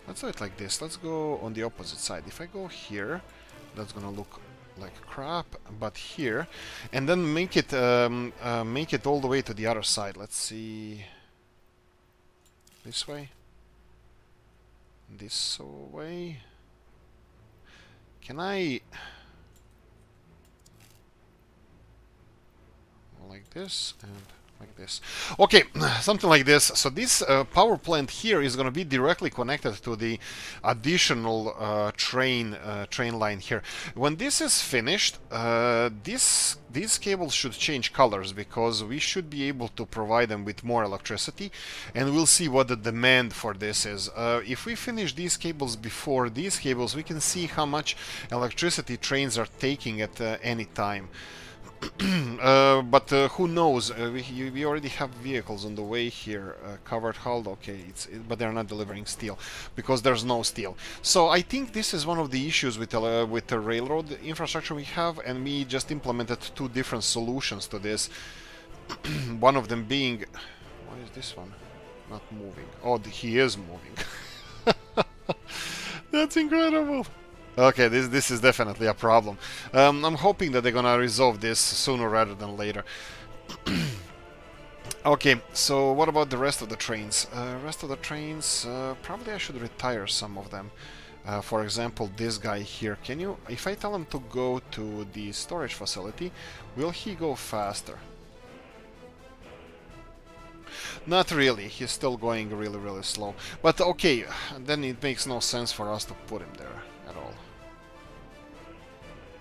Let's do it like this. Let's go on the opposite side. If I go here, that's gonna look like crap, but here, and then make it all the way to the other side. Let's see, this way, this way. Can I like this and like this? Okay, something like this. So this power plant here is going to be directly connected to the additional train line here. When this is finished, these cables should change colors because we should be able to provide them with more electricity, and we'll see what the demand for this is. If we finish these cables before these cables, we can see how much electricity trains are taking at any time. But who knows? We already have vehicles on the way here, covered hull. Okay, but they're not delivering steel because there's no steel. So I think this is one of the issues with the railroad infrastructure we have, and we just implemented two different solutions to this. One of them being, why is this one not moving? Oh, he is moving. That's incredible. Okay, this is definitely a problem. I'm hoping that they're gonna resolve this sooner rather than later. Okay, so what about the rest of the trains? Probably I should retire some of them. For example, this guy here. Can you, if I tell him to go to the storage facility, will he go faster? Not really. He's still going really, really slow. But okay, then it makes no sense for us to put him there at all.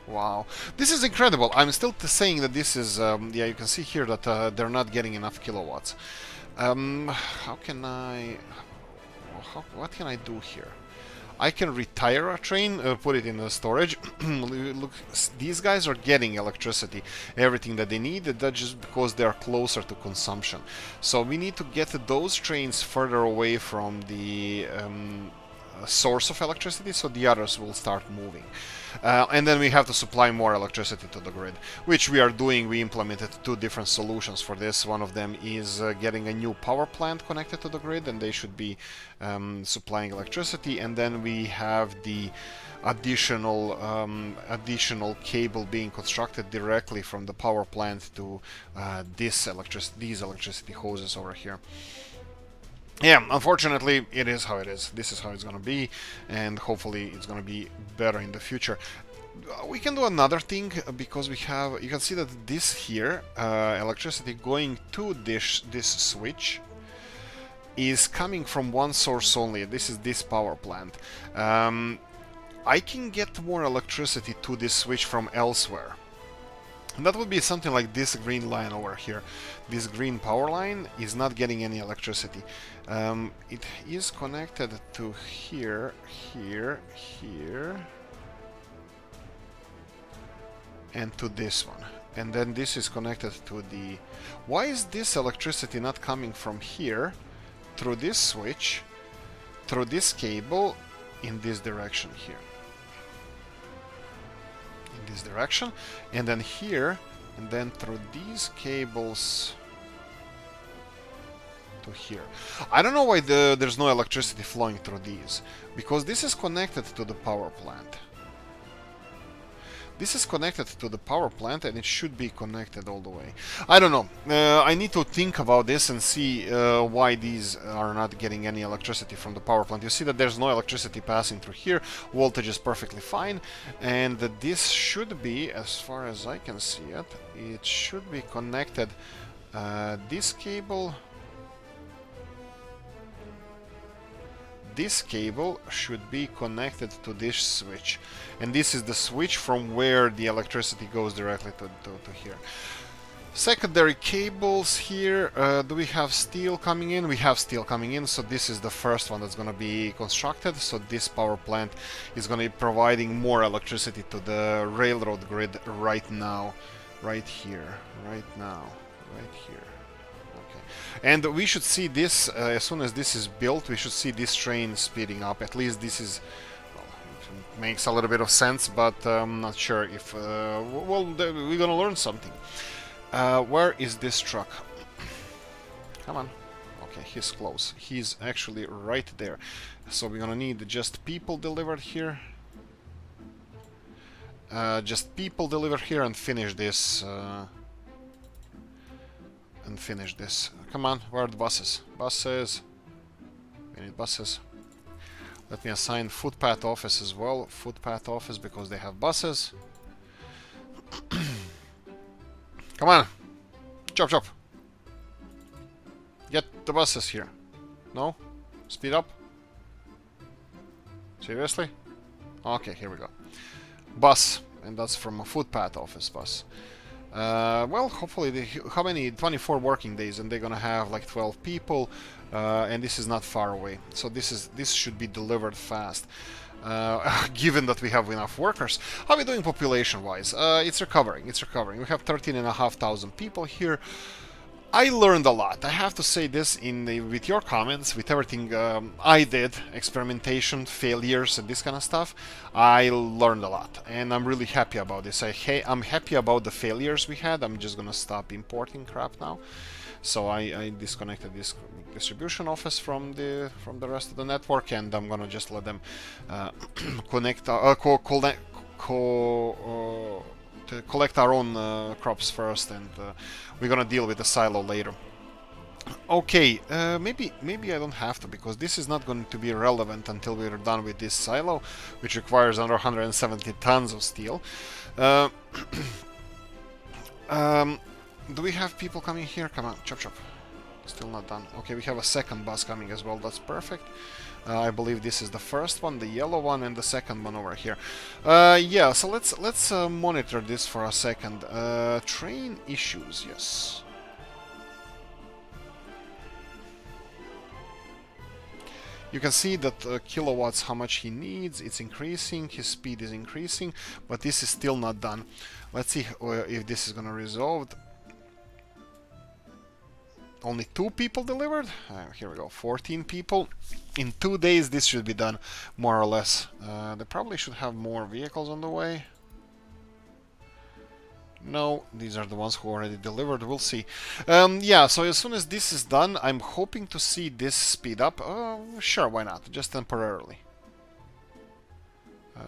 Wow, this is incredible. I'm still saying that this is, yeah, you can see here that they're not getting enough kilowatts. How can I, what can I do here? I can retire a train, put it in the storage. Look, these guys are getting electricity, everything that they need. That's just because they are closer to consumption. So we need to get those trains further away from the source of electricity, so the others will start moving. And then we have to supply more electricity to the grid, which we are doing. We implemented two different solutions for this. One of them is getting a new power plant connected to the grid, and they should be supplying electricity. And then we have the additional cable being constructed directly from the power plant to these electricity hoses over here. Yeah, unfortunately, it is how it is. This is how it's going to be, and hopefully it's going to be better in the future. We can do another thing, because we have, you can see that this here, electricity going to this switch, is coming from one source only. This is this power plant. I can get more electricity to this switch from elsewhere. And that would be something like this green line over here. This green power line is not getting any electricity. It is connected to here, here, here, and to this one. And then this is connected to the... Why is this electricity not coming from here, through this switch, through this cable, in this direction here? This direction, and then here, and then through these cables to here. I don't know why there's no electricity flowing through these, because this is connected to the power plant. This is connected to the power plant, and it should be connected all the way. I don't know. I need to think about this and see why these are not getting any electricity from the power plant. You see that there's no electricity passing through here. Voltage is perfectly fine. And this should be, as far as I can see it, it should be connected. This cable... This cable should be connected to this switch, and this is the switch from where the electricity goes directly to here. Secondary cables here, do we have steel coming in? We have steel coming in, so this is the first one that's going to be constructed. So this power plant is going to be providing more electricity to the railroad grid right now, right here, right now, right here. And we should see this, as soon as this is built, we should see this train speeding up. At least this is, well, it makes a little bit of sense, but I'm not sure if, well, we're gonna learn something. Where is this truck? Come on. Okay, he's close. He's actually right there. So we're gonna need just people delivered here. Just people delivered here and finish this. Come on, where are the buses? Buses. We need buses. Let me assign footpath office as well. Footpath office, because they have buses. Come on. Chop, chop. Get the buses here. No? Speed up. Seriously? Okay, here we go. Bus. And that's from a footpath office bus. Well, hopefully, how many? 24 working days, and they're gonna have like 12 people, and this is not far away. So this should be delivered fast, given that we have enough workers. How are we doing population-wise? It's recovering. It's recovering. We have 13,500 people here. I learned a lot. I have to say this with your comments, with everything I did, experimentation, failures, and this kind of stuff. I learned a lot, and I'm really happy about this. I'm happy about the failures we had. I'm just gonna stop importing crap now. So I disconnected this distribution office from the rest of the network, and I'm gonna just let them connect to collect our own crops first, and we're gonna deal with the silo later. Okay, maybe I don't have to, because this is not going to be relevant until we're done with this silo, which requires under 170 tons of steel. Uh, do we have people coming here? Come on, chop chop. Still not done. Okay, we have a second bus coming as well. That's perfect. I believe this is the first one, the yellow one, and the second one over here. Yeah, so let's monitor this for a second. Train issues, yes. You can see that kilowatts, how much he needs, it's increasing, his speed is increasing, but this is still not done. Let's see if this is gonna resolve. Only 2 people delivered? Here we go, 14 people. In 2 days this should be done, more or less. They probably should have more vehicles on the way. No, these are the ones who already delivered, we'll see. Yeah, so as soon as this is done, I'm hoping to see this speed up. Sure, why not, just temporarily.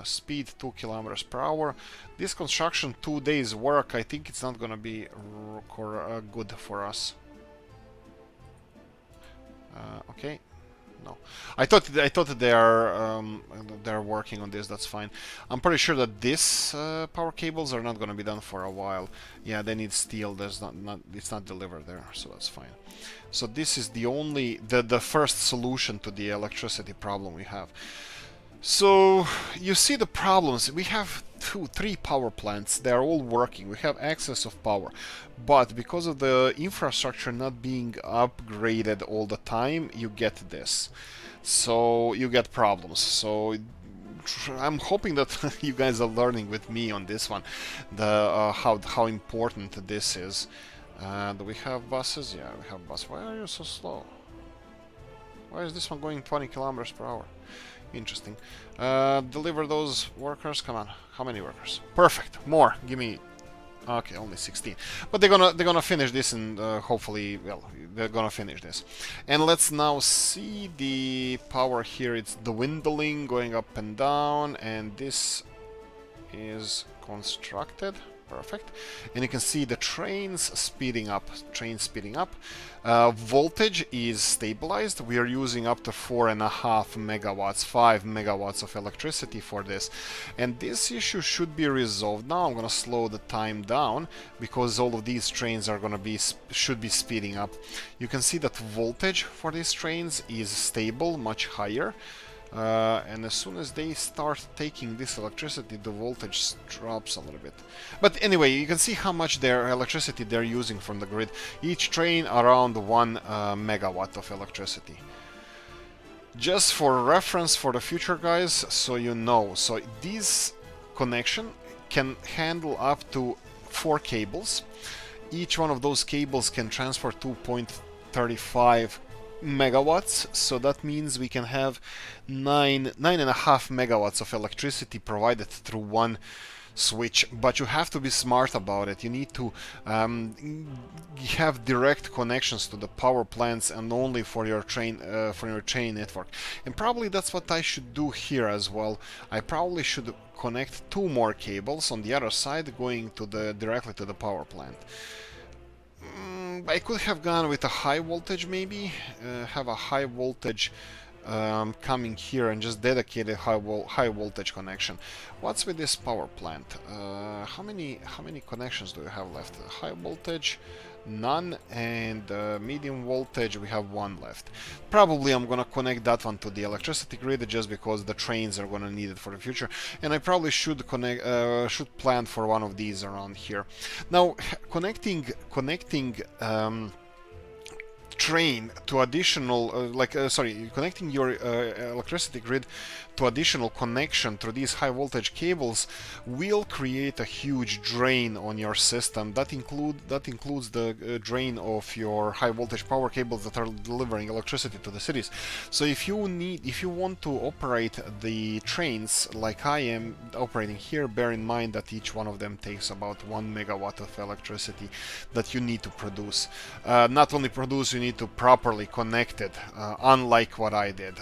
Speed 2 kilometers per hour. This construction 2 days work, I think it's not gonna be good for us. Okay. No, I thought that they're working on this. That's fine. I'm pretty sure that this power cables are not going to be done for a while. Yeah, they need steel. There's it's not delivered there, so that's fine. So this is the first solution to the electricity problem we have. So you see the problems. We have 3 power plants. They are all working. We have excess of power, but because of the infrastructure not being upgraded all the time, you get this. So you get problems. So I'm hoping that you guys are learning with me on this one, how important this is. Do we have buses? Yeah, we have buses. Why are you so slow? Why is this one going 20 kilometers per hour? Interesting. Deliver those workers. Come on. How many workers? Perfect. More. Give me. Okay, only 16. But they're gonna finish this, and hopefully, well, they're gonna finish this. And let's now see the power here. It's dwindling, going up and down, and this is constructed. Perfect. And you can see the trains speeding up. Voltage is stabilized. We are using up to 4.5 megawatts, 5 megawatts of electricity for this. And this issue should be resolved. Now I'm going to slow the time down, because all of these trains are going to should be speeding up. You can see that voltage for these trains is stable, much higher. And as soon as they start taking this electricity, the voltage drops a little bit. But anyway, you can see how much electricity they're using from the grid. Each train around 1 megawatt of electricity. Just for reference for the future, guys, so you know. So this connection can handle up to 4 cables. Each one of those cables can transfer 2.35 megawatts, so that means we can have 9.5 megawatts of electricity provided through one switch. But you have to be smart about it. You need to have direct connections to the power plants, and only for your train network. And probably that's what I should do here as well. I probably should connect 2 more cables on the other side, going to directly to the power plant. I could have gone with a high voltage, maybe have a high voltage coming here and just dedicate a high voltage connection. What's with this power plant? How many connections do we have left? High voltage, none, and medium voltage we have 1 left. Probably I'm gonna connect that one to the electricity grid, just because the trains are gonna need it for the future, and I probably should plan for one of these around here. Now connecting train to additional connecting your electricity grid to additional connection through these high voltage cables will create a huge drain on your system. That includes the drain of your high voltage power cables that are delivering electricity to the cities. So if you want to operate the trains like I am operating here, bear in mind that each one of them takes about 1 megawatt of electricity that you need to produce. Not only produce, you need to properly connect it, unlike what I did.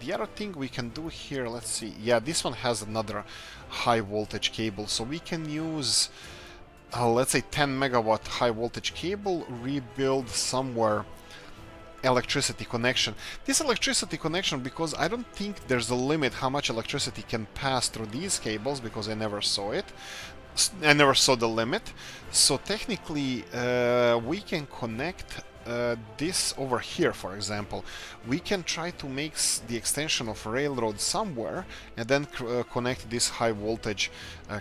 The other thing we can do here, let's see, yeah, this one has another high voltage cable, so we can use, let's say 10 megawatt high voltage cable, rebuild somewhere electricity connection. This electricity connection, because I don't think there's a limit how much electricity can pass through these cables, because I never saw it. I never saw the limit. So technically we can connect this over here, for example. We can try to make the extension of railroad somewhere and then connect this high voltage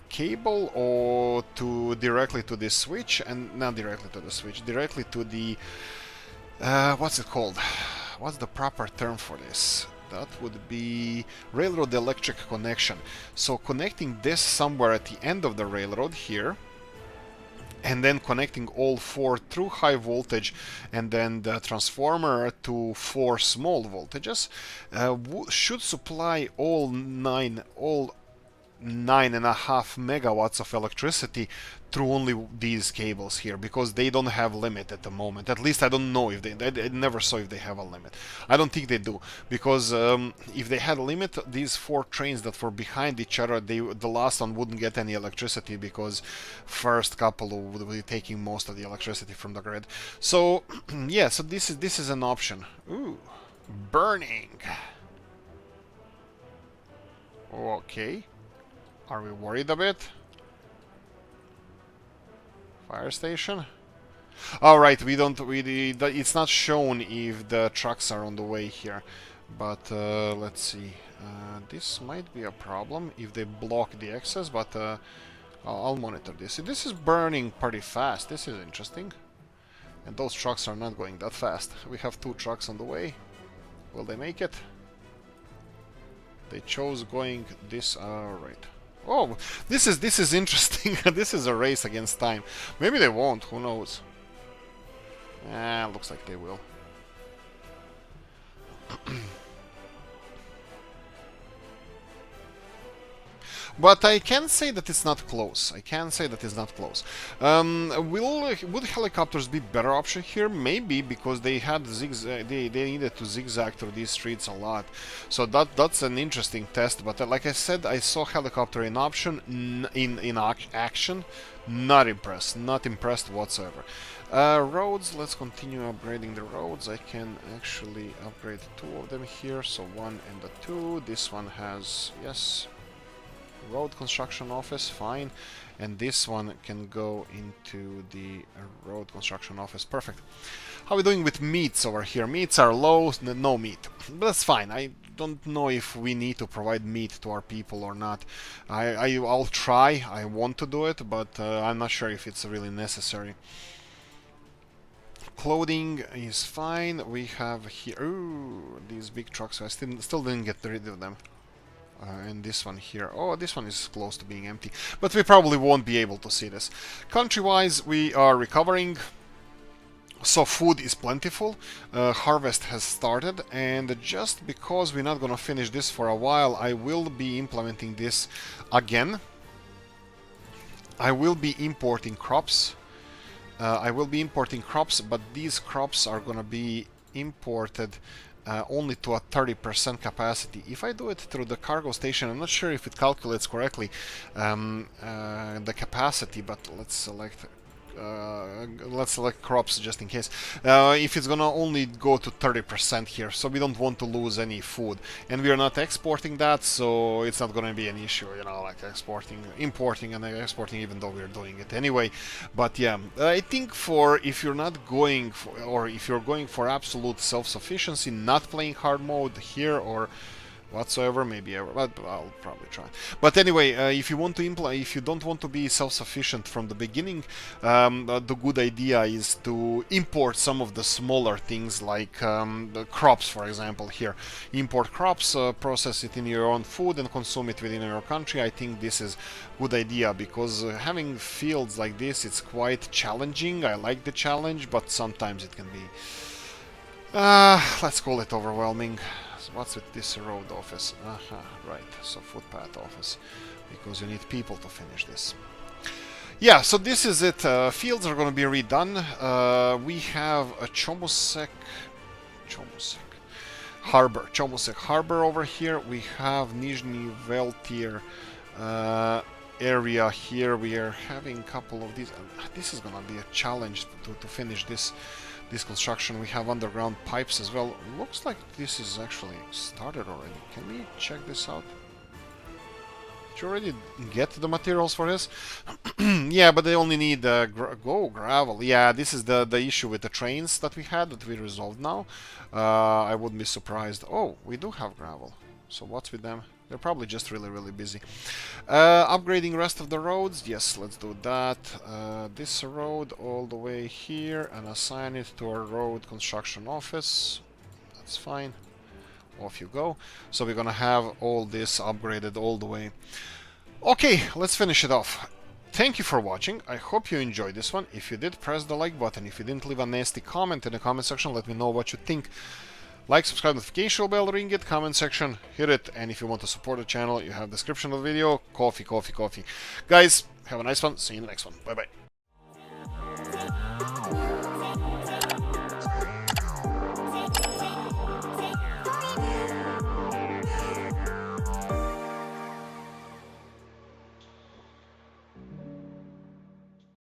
cable or directly to this switch, and not directly to the switch, directly to the what's it called? What's the proper term for this? That would be railroad electric connection. So connecting this somewhere at the end of the railroad here, and then connecting all four through high voltage, and then the transformer to 4 small voltages should supply all 9.5 megawatts of electricity through only these cables here, because they don't have limit at the moment. At least I don't know if I never saw if they have a limit. I don't think they do, because if they had a limit, these 4 trains that were behind each other, the last one wouldn't get any electricity, because first couple would be taking most of the electricity from the grid. So yeah, so this is an option. Ooh, burning. Okay. Are we worried a bit? Fire station? Alright, it's not shown if the trucks are on the way here. But let's see. This might be a problem if they block the access, but I'll monitor this. This is burning pretty fast. This is interesting. And those trucks are not going that fast. We have 2 trucks on the way. Will they make it? They chose going this. Alright. Oh, this is interesting. This is a race against time. Maybe they won't, who knows. Looks like they will. But I can say that it's not close. I can say that it's not close. Would helicopters be better option here? Maybe, because they had they needed to zigzag through these streets a lot. So that's an interesting test. But like I said, I saw helicopter in action. Not impressed whatsoever. Roads. Let's continue upgrading the roads. I can actually upgrade 2 of them here. So 1 and the 2. This one has, yes, road construction office, fine, and this one can go into the road construction office. Perfect. How are we doing with meats over here? Meats are low, no meat, but that's fine. I don't know if we need to provide meat to our people or not. I'll try. I want to do it, but I'm not sure if it's really necessary. Clothing is fine. We have here, ooh, these big trucks. I still didn't get rid of them. And this one here. Oh, this one is close to being empty. But we probably won't be able to see this. Country-wise, we are recovering. So food is plentiful. Harvest has started. And just because we're not going to finish this for a while, I will be implementing this again. I will be importing crops. But these crops are going to be imported only to a 30% capacity. If I do it through the cargo station, I'm not sure if it calculates correctly the capacity, but let's select crops just in case. If it's gonna only go to 30% here, so we don't want to lose any food, and we are not exporting that, so it's not gonna be an issue, you know, like importing and exporting, even though we're doing it anyway. But yeah, I think if you're not going for, or if you're going for absolute self-sufficiency, not playing hard mode here, or whatsoever, maybe ever, but I'll probably try. But anyway, if you want to if you don't want to be self-sufficient from the beginning, the good idea is to import some of the smaller things like the crops, for example. Here, import crops, process it in your own food, and consume it within your country. I think this is good idea because having fields like this, it's quite challenging. I like the challenge, but sometimes it can be let's call it overwhelming. So what's with this road office? Right, so footpath office, because you need people to finish this. Yeah, so this is it. Fields are going to be redone. We have a Chomosek Harbor over here. We have Nizhny Veltir area here. We are having a couple of these. This is going to be a challenge to finish this construction. We have underground pipes as well. Looks like this is actually started already. Can we check this out? Did you already get the materials for this? Yeah, but they only need gravel. Yeah, this is the issue with the trains that we had that we resolved now. I wouldn't be surprised. Oh, we do have gravel. So what's with them? They're probably just really busy. Upgrading rest of the roads. Yes, let's do that. This road all the way here and assign it to our road construction office. That's fine. Off you go. So we're gonna have all this upgraded all the way. Okay, let's finish it off. Thank you for watching. I hope you enjoyed this one. If you did, press the like button. If you didn't, leave a nasty comment in the comment section. Let me know what you think. Like, subscribe, notification bell, ring it, comment section, hit it, and if you want to support the channel, you have the description of the video. Coffee. Guys, have a nice one. See you in the next one. Bye-bye.